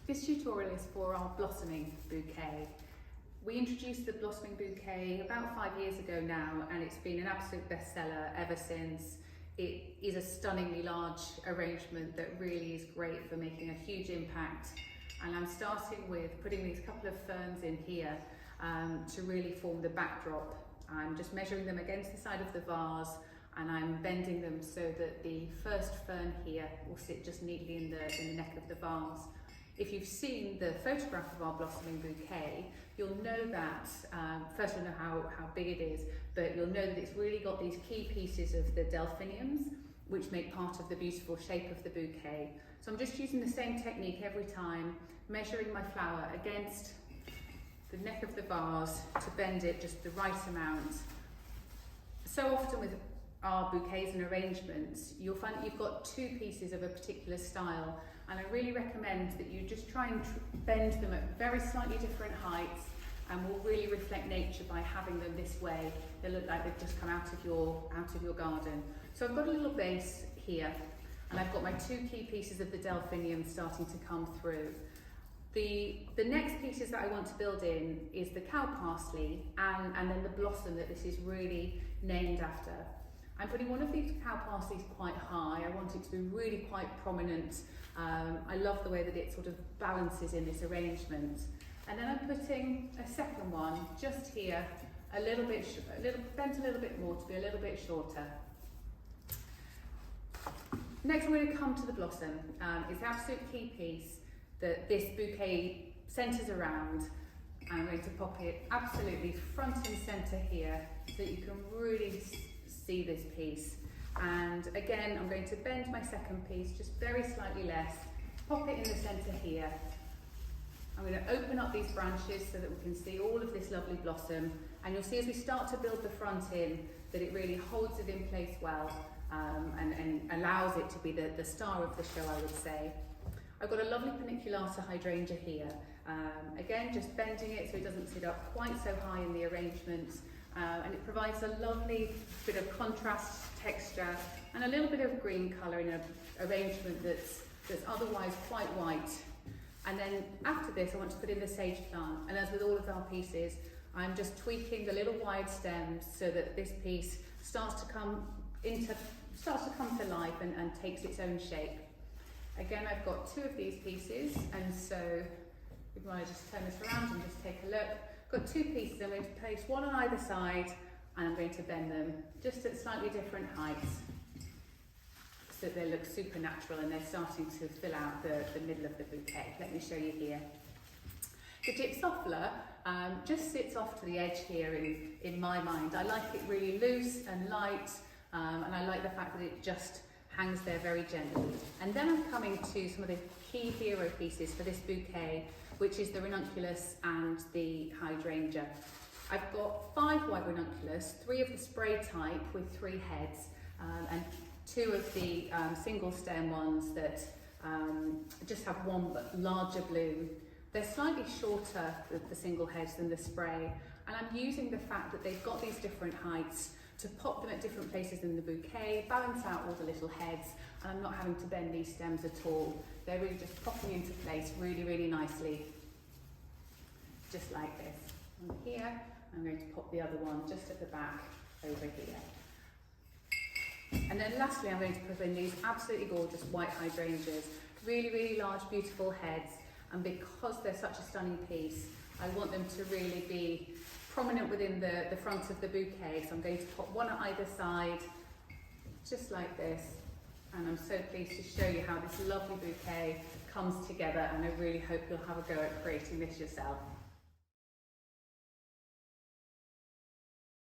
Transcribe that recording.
This tutorial is for our blossoming bouquet. We introduced the blossoming bouquet about 5 years ago now, and it's been an absolute bestseller ever since. It is a stunningly large arrangement that really is great for making a huge impact. And I'm starting with putting these couple of ferns in here to really form the backdrop. I'm just measuring them against the side of the vase, and I'm bending them so that the first fern here will sit just neatly in the neck of the vase. If you've seen the photograph of our blossoming bouquet, you'll know that, first you'll know how big it is, but you'll know that it's really got these key pieces of the delphiniums, which make part of the beautiful shape of the bouquet. So I'm just using the same technique every time, measuring my flower against the neck of the vase to bend it just the right amount. So often with our bouquets and arrangements, you'll find that you've got two pieces of a particular style, and I really recommend that you just try and bend them at very slightly different heights, and will really reflect nature by having them this way. They look like they've just come out of your garden. So I've got a little base here, and I've got my two key pieces of the delphinium starting to come through. The next pieces that I want to build in is the cow parsley and then the blossom that this is really named after. I'm putting one of these cow parsleys quite high. I want it to be really quite prominent. I love the way that it sort of balances in this arrangement. And then I'm putting a second one just here, bent a little bit more to be a little bit shorter. Next I'm going to come to the blossom. It's the absolute key piece that this bouquet centres around. I'm going to pop it absolutely front and centre here so that you can really see this piece. And again, I'm going to bend my second piece just very slightly less, pop it in the centre here. I'm going to open up these branches so that we can see all of this lovely blossom, and you'll see as we start to build the front in that it really holds it in place well and allows it to be the star of the show, I would say. I've got a lovely paniculata hydrangea here. Again, just bending it so it doesn't sit up quite so high in the arrangement, and it provides a lovely bit of contrast texture and a little bit of green colour in an arrangement that's otherwise quite white. And then after this I want to put in the sage plant, and as with all of our pieces, I'm just tweaking the little wide stems so that this piece starts to come to life and takes its own shape. Again, I've got two of these pieces, and so if you want to just turn this around and just take a look, I've got two pieces. I'm going to place one on either side, and I'm going to bend them just at slightly different heights so that they look supernatural and they're starting to fill out the middle of the bouquet. Let me show you here. The gypsophila just sits off to the edge here in my mind. I like it really loose and light, and I like the fact that it just hangs there very gently. And then I'm coming to some of the key hero pieces for this bouquet, which is the ranunculus and the hydrangea. I've got 5 white ranunculus, 3 of the spray type with 3 heads, and 2 of the single stem ones that just have one larger bloom. They're slightly shorter, the single heads, than the spray, and I'm using the fact that they've got these different heights to pop them at different places in the bouquet, balance out all the little heads, and I'm not having to bend these stems at all. They're really just popping into place really, really nicely, just like this. And here, I'm going to pop the other one just at the back over here. And then lastly, I'm going to put in these absolutely gorgeous white hydrangeas, really, really large, beautiful heads, and because they're such a stunning piece, I want them to really be prominent within the front of the bouquet. So I'm going to pop one at either side, just like this. And I'm so pleased to show you how this lovely bouquet comes together, and I really hope you'll have a go at creating this yourself.